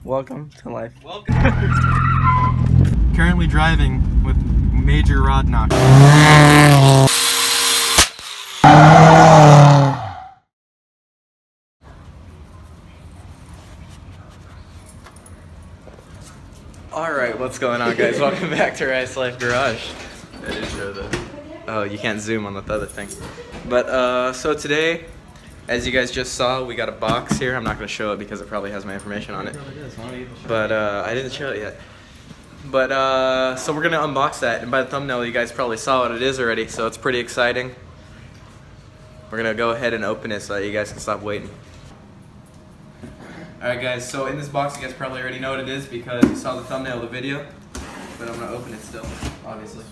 Welcome to life. Welcome. Currently driving with major rod knock. Alright, what's going on, guys? Welcome back to Rice Life Garage. I didn't show the... Oh, you can't zoom on the other thing. But, so today, as you guys just saw, we got a box here. I'm not going to show it because it probably has my information on it. But, I didn't show it yet. But, so we're going to unbox that. And by the thumbnail, you guys probably saw what it is already. So it's pretty exciting. We're going to go ahead and open it so that you guys can stop waiting. Alright guys, so in this box, you guys probably already know what it is because you saw the thumbnail of the video. But I'm going to open it still, obviously.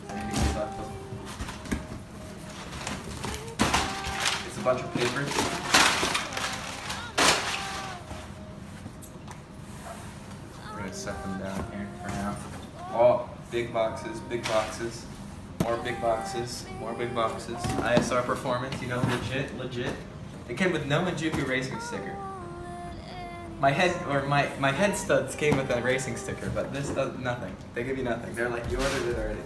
It's a bunch of papers. We're going to set them down here for now. Oh, big boxes, more big boxes, more big boxes. ISR Performance, you know, legit. It came with no Majuku racing sticker. My head studs came with a racing sticker, but this does nothing. They give you nothing. They're like, you ordered it already.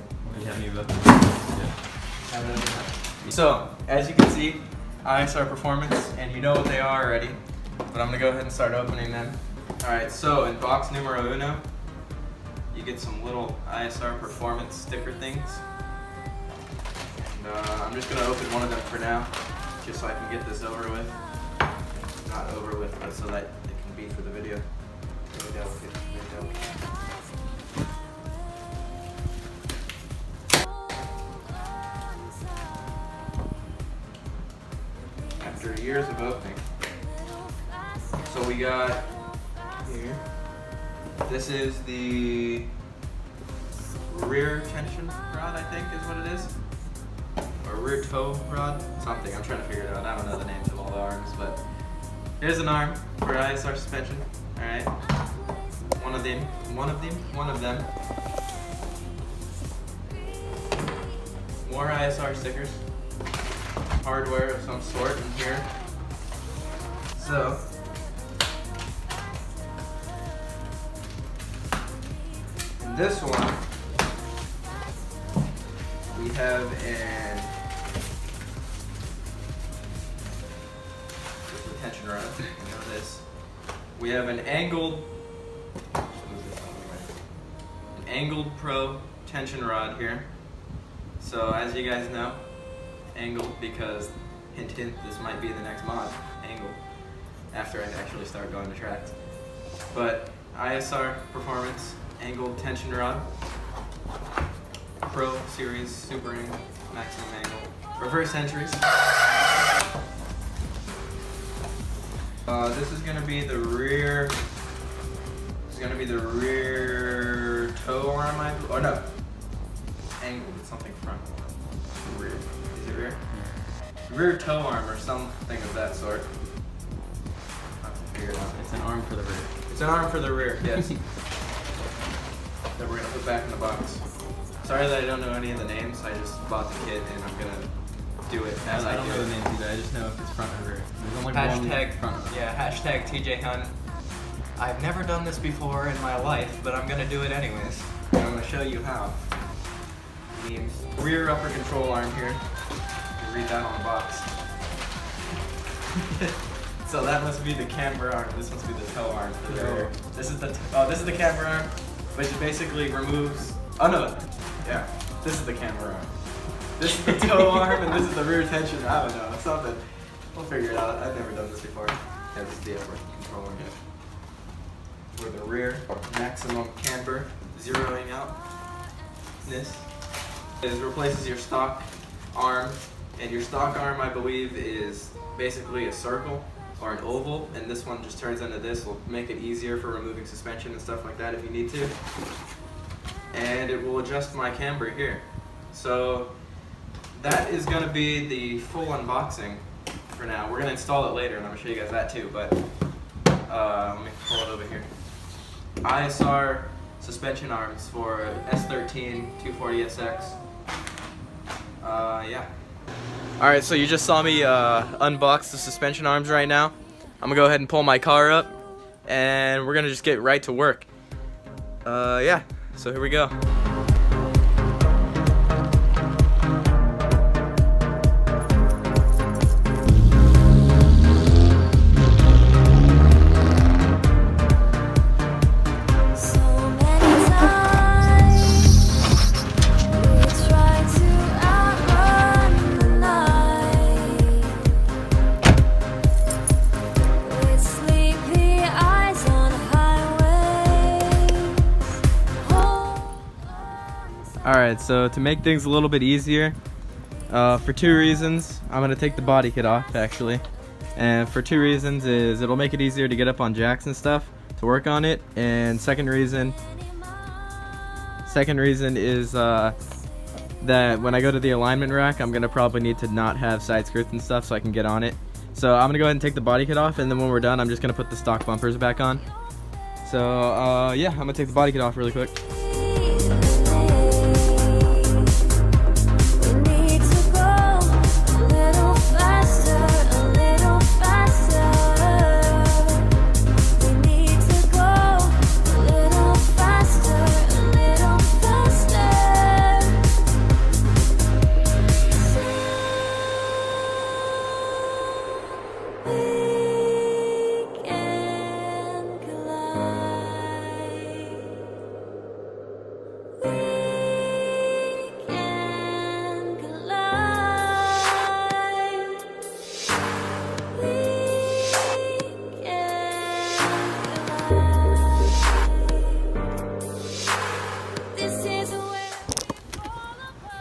So, as you can see, ISR Performance, and you know what they are already, but I'm gonna go ahead and start opening them. Alright, so in box numero uno, you get some little ISR Performance sticker things. And I'm just gonna open one of them for now, just so I can get this over with. Not over with, but so that it can be for the video. Very delicate, very delicate. After years of opening. So we got here. This is the rear tension rod, I think is what it is. Or rear toe rod, something. I'm trying to figure it out. I don't know the names of all the arms, but here's an arm for ISR suspension. Alright. One of them. More ISR stickers. Hardware of some sort in here. So, in this one, we have an tension rod. You know this. We have an angled pro tension rod here. So as you guys know, angled because hint hint, this might be the next mod, angle, after I actually start going to tracks. But ISR Performance angled tension rod, Pro Series super angle, maximum angle, reverse entries. This is gonna be the rear. Toe arm, oh no, angled. It's something front. Rear. Is it rear? Rear toe arm or something of that sort. I'll have to figure it out. It's an arm for the rear. It's an arm for the rear. Yes. That we're gonna put back in the box. Sorry that I don't know any of the names. I just bought the kit and I'm gonna do it as I don't do know it. the names either. I just know if it's front or rear. There's only Hashtag, one front. yeah, hashtag TJ Hunt. I've never done this before in my life, but I'm gonna do it anyways. And I'm gonna show you how. Means rear upper control arm here. You read that on the box. So that must be the camber arm. This must be the toe arm for the rear. This is the camber arm, which basically removes. Oh no, yeah. This is the camber arm. This is the toe arm, and this is the rear tension. I don't know, something. We'll figure it out. I've never done this before. Yeah, this is the upper control arm. For the rear maximum camber, zeroing out. This replaces your stock arm, and your stock arm, I believe, is basically a circle or an oval, and this one just turns into this. Will make it easier for removing suspension and stuff like that if you need to. And it will adjust my camber here. So that is going to be the full unboxing for now. We're going to install it later, and I'm going to show you guys that too, but let me pull it over here. ISR suspension arms for S13 240SX. Yeah, Alright, so you just saw me unbox the suspension arms right now. I'm gonna go ahead and pull my car up, and we're gonna just get right to work. Yeah, so here we go. Alright, so to make things a little bit easier, for 2 reasons, I'm going to take the body kit off actually. And for 2 reasons is it'll make it easier to get up on jacks and stuff to work on it. And second reason is that when I go to the alignment rack, I'm going to probably need to not have side skirts and stuff so I can get on it. So I'm going to go ahead and take the body kit off, and then when we're done, I'm just going to put the stock bumpers back on. So yeah, I'm going to take the body kit off really quick.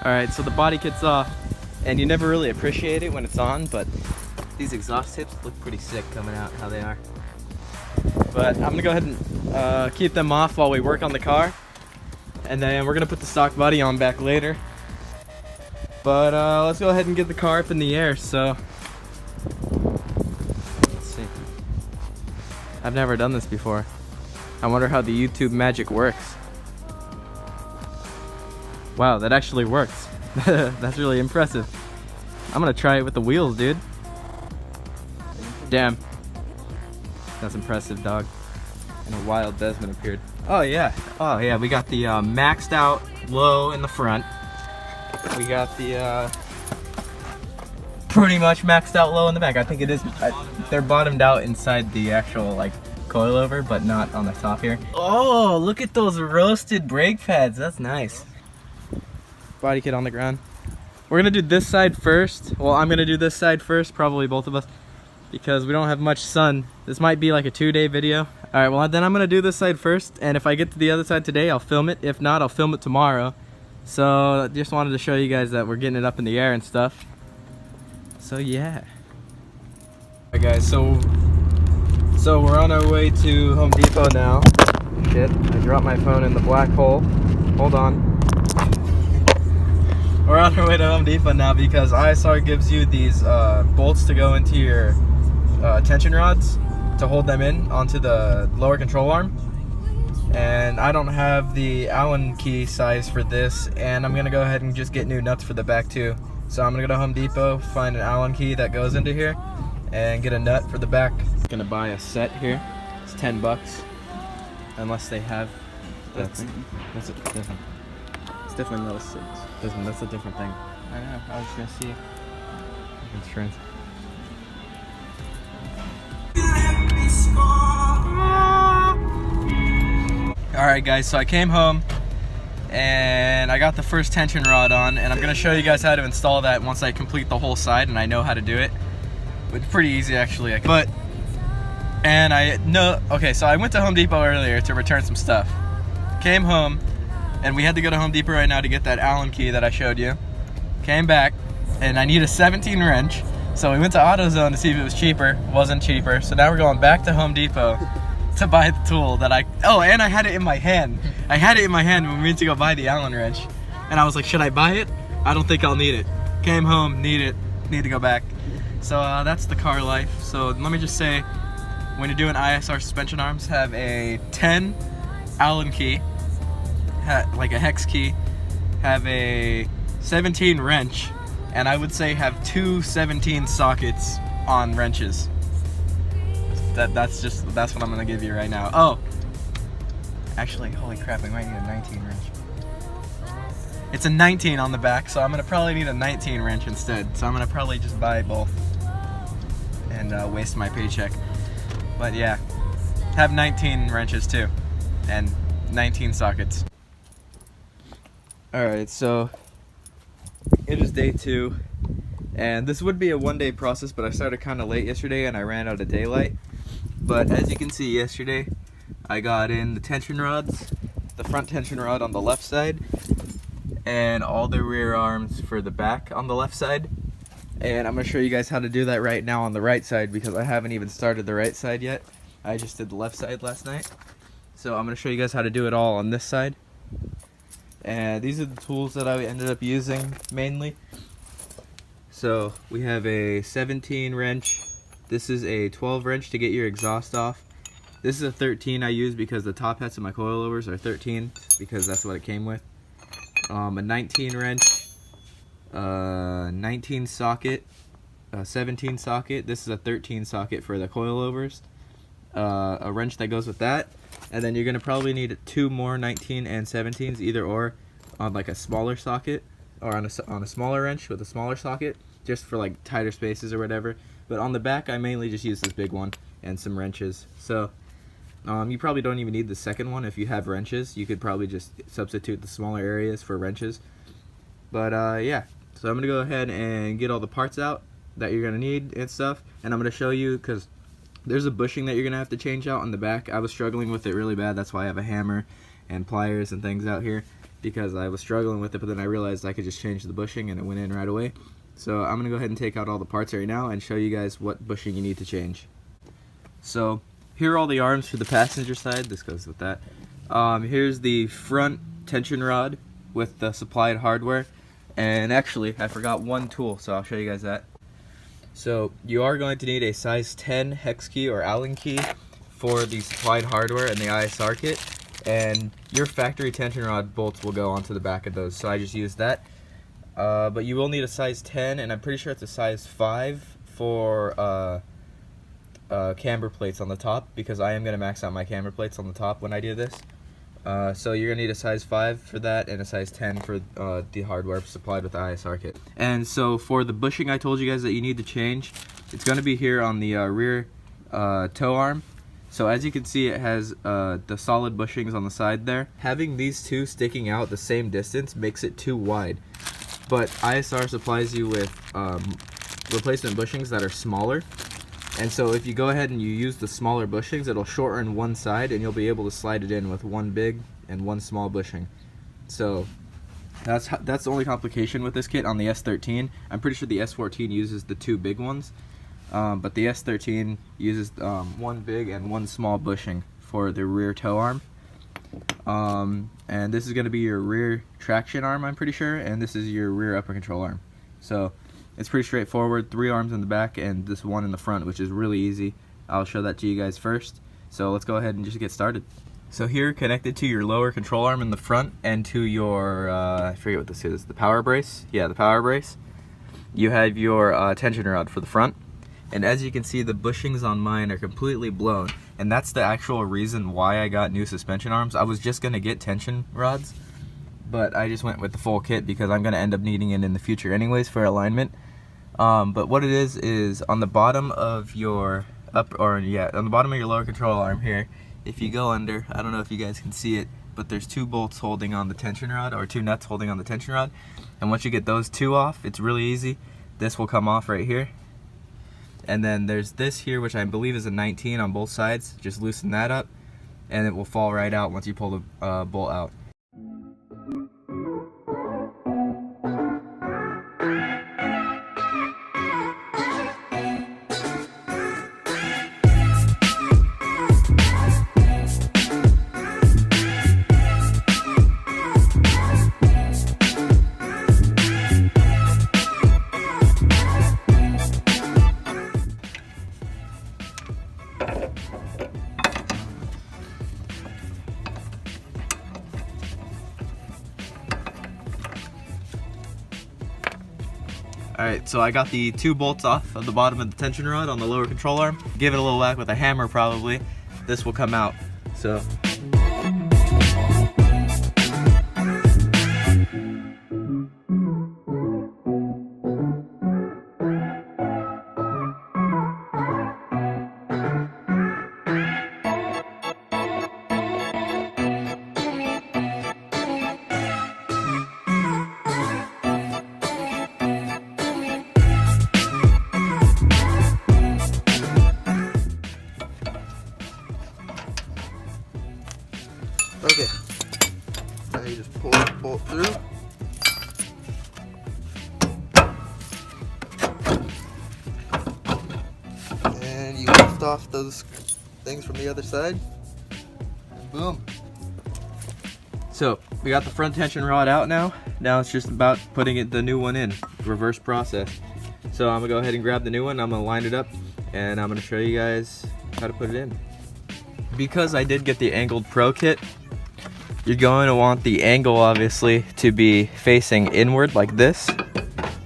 Alright, so the body kit's off, and you never really appreciate it when it's on, but these exhaust tips look pretty sick coming out how they are. But I'm gonna go ahead and keep them off while we work on the car, and then we're gonna put the stock body on back later. But let's go ahead and get the car up in the air. So let's see. I've never done this before. I wonder how the YouTube magic works. Wow, that actually works. That's really impressive. I'm gonna try it with the wheels, dude. Damn. That's impressive, dog. And a wild Desmond appeared. Oh yeah, we got the maxed out low in the front. We got the pretty much maxed out low in the back. I think it is, they're bottomed out inside the actual like coilover, but not on the top here. Oh, look at those roasted brake pads. That's nice. Body kit on the ground. We're gonna do this side first. Well, I'm gonna do this side first, probably both of us, because we don't have much sun. This might be like a 2-day video. All right, well then I'm gonna do this side first, and if I get to the other side today, I'll film it. If not, I'll film it tomorrow. So I just wanted to show you guys that we're getting it up in the air and stuff. So yeah. Alright guys, so we're on our way to Home Depot now. Shit, I dropped my phone in the black hole. Hold on. We're on our way to Home Depot now because ISR gives you these bolts to go into your tension rods to hold them in onto the lower control arm. And I don't have the Allen key size for this, and I'm gonna go ahead and just get new nuts for the back too. So I'm gonna go to Home Depot, find an Allen key that goes into here, and get a nut for the back. I'm gonna buy a set here. It's 10 bucks, unless they have. That's a different. It's definitely not a 6. That's a different thing. I know. I was gonna see insurance. Alright guys, so I came home and I got the first tension rod on, and I'm gonna show you guys how to install that once I complete the whole side and I know how to do it. It's pretty easy actually. Okay, so I went to Home Depot earlier to return some stuff. Came home, and we had to go to Home Depot right now to get that Allen key that I showed you. Came back, and I need a 17 wrench. So we went to AutoZone to see if it was cheaper. Wasn't cheaper. So now we're going back to Home Depot to buy the tool that and I had it in my hand. I had it in my hand when we went to go buy the Allen wrench. And I was like, should I buy it? I don't think I'll need it. Came home, need to go back. So that's the car life. So let me just say, when you're doing ISR suspension arms, have a 10 Allen key, like a hex key, have a 17 wrench, and I would say have two 17 sockets on wrenches. That's what I'm gonna give you right now. Oh, actually, holy crap, I might need a 19 wrench. It's a 19 on the back, so I'm gonna probably need a 19 wrench instead. So I'm gonna probably just buy both and waste my paycheck. But yeah, have 19 wrenches too, and 19 sockets. Alright, so it is day 2, and this would be a one-day process, but I started kind of late yesterday and I ran out of daylight. But as you can see, yesterday I got in the tension rods, the front tension rod on the left side, and all the rear arms for the back on the left side. And I'm going to show you guys how to do that right now on the right side, because I haven't even started the right side yet. I just did the left side last night. So I'm going to show you guys how to do it all on this side. And these are the tools that I ended up using mainly. So we have a 17 wrench. This is a 12 wrench to get your exhaust off. This is a 13 I use because the top hats of my coilovers are 13, because that's what it came with. A 19 wrench, 19 socket, 17 socket. This is a 13 socket for the coilovers. A wrench that goes with that, and then you're gonna probably need 2 more 19 and 17s, either or, on like a smaller socket, or on a smaller wrench with a smaller socket, just for like tighter spaces or whatever. But on the back, I mainly just use this big one and some wrenches. So you probably don't even need the second one if you have wrenches. You could probably just substitute the smaller areas for wrenches. But yeah, so I'm gonna go ahead and get all the parts out that you're gonna need and stuff, and I'm gonna show you, because there's a bushing that you're gonna have to change out on the back. I was struggling with it really bad. That's why I have a hammer and pliers and things out here, because I was struggling with it, but then I realized I could just change the bushing and it went in right away. So I'm gonna go ahead and take out all the parts right now and show you guys what bushing you need to change. So here are all the arms for the passenger side. This goes with that. Here's the front tension rod with the supplied hardware. And actually, I forgot one tool, so I'll show you guys that. So you are going to need a size 10 hex key or Allen key for the supplied hardware and the ISR kit. And your factory tension rod bolts will go onto the back of those, so I just used that. But you will need a size 10, and I'm pretty sure it's a size 5 for camber plates on the top, because I am going to max out my camber plates on the top when I do this. So you're going to need a size 5 for that, and a size 10 for the hardware supplied with the ISR kit. And so for the bushing I told you guys that you need to change, it's going to be here on the rear toe arm. So as you can see, it has the solid bushings on the side there. Having these two sticking out the same distance makes it too wide. But ISR supplies you with replacement bushings that are smaller. And so if you go ahead and you use the smaller bushings, it'll shorten one side, and you'll be able to slide it in with one big and one small bushing. So that's the only complication with this kit on the S13. I'm pretty sure the S14 uses the 2 big ones, but the S13 uses one big and one small bushing for the rear toe arm. And this is going to be your rear traction arm, I'm pretty sure, and this is your rear upper control arm. So it's pretty straightforward. 3 arms in the back and this one in the front, which is really easy. I'll show that to you guys first. So let's go ahead and just get started. So here, connected to your lower control arm in the front and to your, I forget what this is, the power brace? Yeah, the power brace. You have your tension rod for the front. And as you can see, the bushings on mine are completely blown. And that's the actual reason why I got new suspension arms. I was just going to get tension rods, but I just went with the full kit because I'm going to end up needing it in the future anyways for alignment. But what it is on the bottom of your on the bottom of your lower control arm here, if you go under, I don't know if you guys can see it, but there's 2 bolts holding on the tension rod, or 2 nuts holding on the tension rod. And once you get those 2 off, it's really easy. This will come off right here. And then there's this here, which I believe is a 19 on both sides. Just loosen that up, and it will fall right out once you pull the bolt out. Alright, so I got the 2 bolts off of the bottom of the tension rod on the lower control arm. Give it a little whack with a hammer probably. This will come out. So okay, now you just pull that bolt through. And you lift off those things from the other side. Boom. So we got the front tension rod out now. Now it's just about putting the new one in, reverse process. So I'm gonna go ahead and grab the new one. I'm gonna line it up and I'm gonna show you guys how to put it in. Because I did get the angled pro kit, you're going to want the angle obviously to be facing inward like this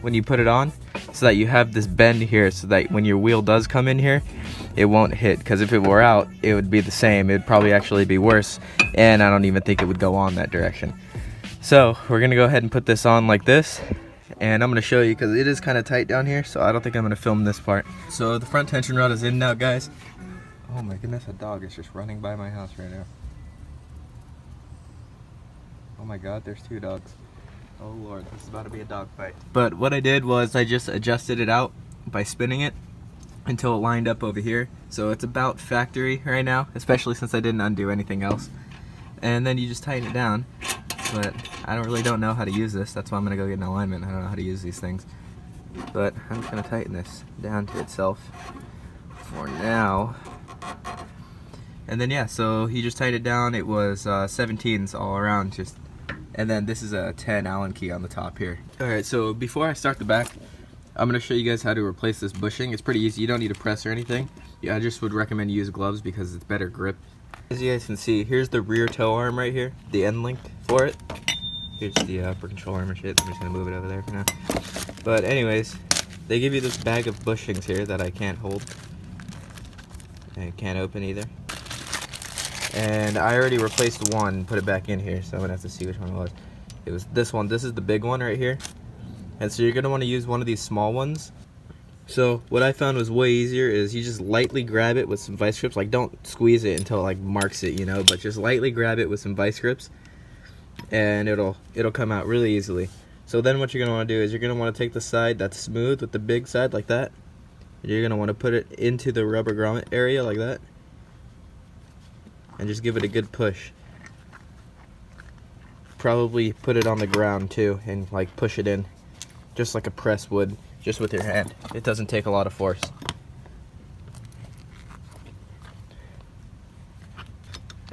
when you put it on, so that you have this bend here so that when your wheel does come in here, it won't hit, because if it were out, it would be the same. It'd probably actually be worse, and I don't even think it would go on that direction. So we're gonna go ahead and put this on like this, and I'm gonna show you because it is kind of tight down here, so I don't think I'm gonna film this part. So the front tension rod is in now, guys. Oh my goodness, a dog is just running by my house right now. Oh my god, there's 2 dogs. Oh lord, this is about to be a dog fight. But what I did was I just adjusted it out by spinning it until it lined up over here. So it's about factory right now, especially since I didn't undo anything else. And then you just tighten it down. But I don't know how to use this. That's why I'm gonna go get an alignment. I don't know how to use these things. But I'm just gonna tighten this down to itself for now. And then yeah, so he just tightened it down. It was 17s all around, just, and then this is a 10 Allen key on the top here. Alright, so before I start the back, I'm going to show you guys how to replace this bushing. It's pretty easy, you don't need to press or anything. Yeah, I just would recommend you use gloves because it's better grip. As you guys can see, here's the rear toe arm right here, the end link for it. Here's the upper control arm and shit. I'm just going to move it over there for now. But anyways, they give you this bag of bushings here that I can't hold. And can't open either. And I already replaced one and put it back in here, so I'm gonna have to see which one it was. It was this one. This is the big one right here. And so you're gonna want to use one of these small ones. So what I found was way easier is you just lightly grab it with some vice grips. Like, don't squeeze it until it like marks it, you know, but just lightly grab it with some vice grips, and it'll come out really easily. So then what you're gonna want to do is you're gonna want to take the side that's smooth with the big side like that. And you're gonna want to put it into the rubber grommet area like that. And just give it a good push. Probably put it on the ground too and like push it in just like a press would, just with your hand. It doesn't take a lot of force.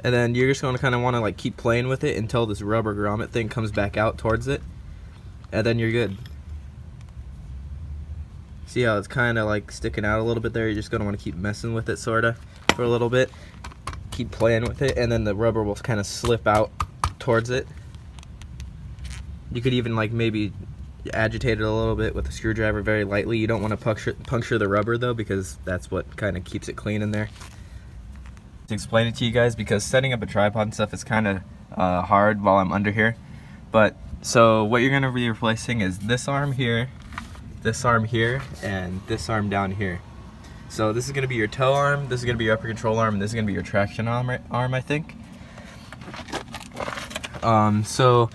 And then you're just going to kind of want to like keep playing with it until this rubber grommet thing comes back out towards it, and then you're good. See how it's kind of like sticking out a little bit there? You're just going to want to keep messing with it sort of for a little bit. Keep playing with it, and then the rubber will kind of slip out towards it. You could even like maybe agitate it a little bit with a screwdriver very lightly. You don't want to puncture the rubber though, because that's what kind of keeps it clean in there. To explain it to you guys, because setting up a tripod and stuff is kind of hard while I'm under here. But so what you're going to be replacing is this arm here, and this arm down here. So this is going to be your toe arm, this is going to be your upper control arm, and this is going to be your traction arm, I think. So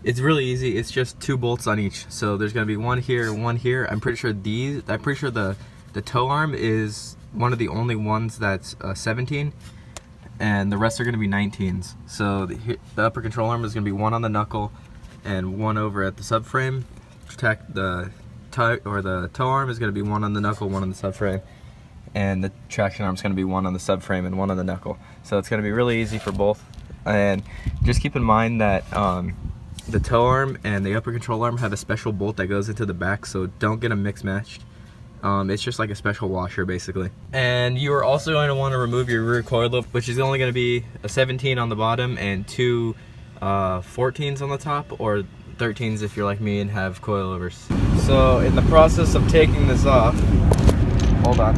it's really easy. It's just 2 bolts on each. So there's going to be one here, one here. I'm pretty sure the toe arm is one of the only ones that's 17, and the rest are going to be 19s. So the upper control arm is going to be one on the knuckle and one over at the subframe. The toe arm is going to be one on the knuckle, one on the subframe. And the traction arm is going to be one on the subframe and one on the knuckle. So it's going to be really easy for both. And just keep in mind that the toe arm and the upper control arm have a special bolt that goes into the back, so don't get them mixed matched. It's just like a special washer basically. And you are also going to want to remove your rear coil loop, which is only going to be a 17 on the bottom and 2 14s on the top, or 13s if you're like me and have coilovers. So in the process of taking this off, hold on,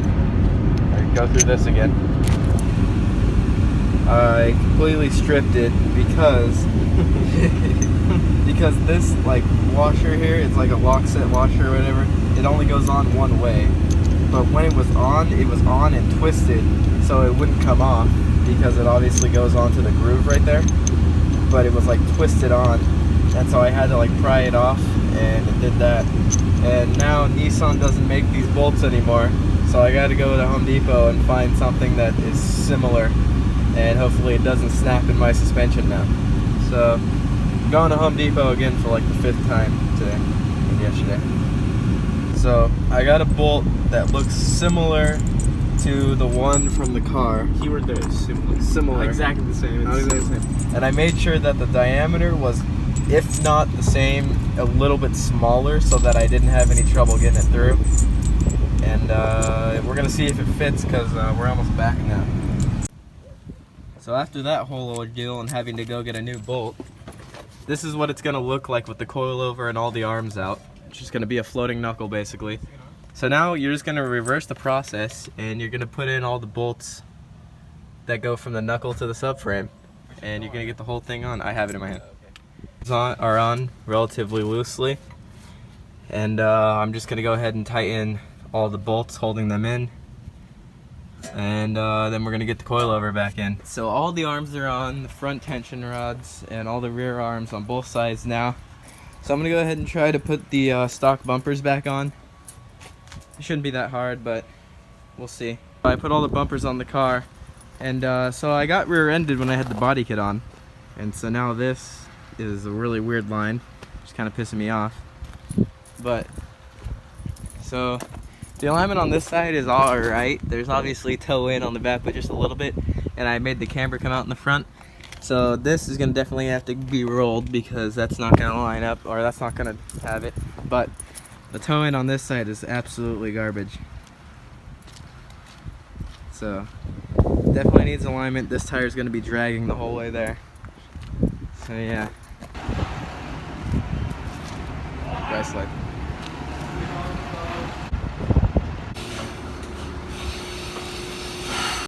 I go through this again. I completely stripped it because because this like washer here, it's like a lock set washer or whatever. It only goes on one way, but when it was on and twisted, so it wouldn't come off because it obviously goes onto the groove right there. But it was like twisted on, and so I had to like pry it off, and it did that. And now Nissan doesn't make these bolts anymore, so I got to go to Home Depot and find something that is similar, and hopefully it doesn't snap in my suspension now. So I'm going to Home Depot again for like the 5th time today and yesterday. So I got a bolt that looks similar to the one from the car. Keyword there is similar. Similar. Not exactly the same. Not exactly the same. And I made sure that the diameter was, if not the same, a little bit smaller so that I didn't have any trouble getting it through. And we're gonna see if it fits because we're almost back now. So after that whole ordeal and having to go get a new bolt, this is what it's gonna look like with the coilover and all the arms out. It's just gonna be a floating knuckle basically. So now you're just gonna reverse the process and you're gonna put in all the bolts that go from the knuckle to the subframe, and you're gonna get the whole thing on. I have it in my hand. Are on relatively loosely, and I'm just gonna go ahead and tighten all the bolts holding them in, and then we're gonna get the coilover back in. So all the arms are on, the front tension rods and all the rear arms on both sides now. So I'm gonna go ahead and try to put the stock bumpers back on. It shouldn't be that hard, but we'll see. I put all the bumpers on the car, and so I got rear-ended when I had the body kit on, and so now this is a really weird line, which is kind of pissing me off. But so the alignment on this side is all right. There's obviously toe in on the back, but just a little bit, and I made the camber come out in the front. So this is gonna definitely have to be rolled because that's not gonna line up, or that's not gonna have it. But the toe in on this side is absolutely garbage. So definitely needs alignment. This tire is going to be dragging the whole way there. So yeah. Dry slide.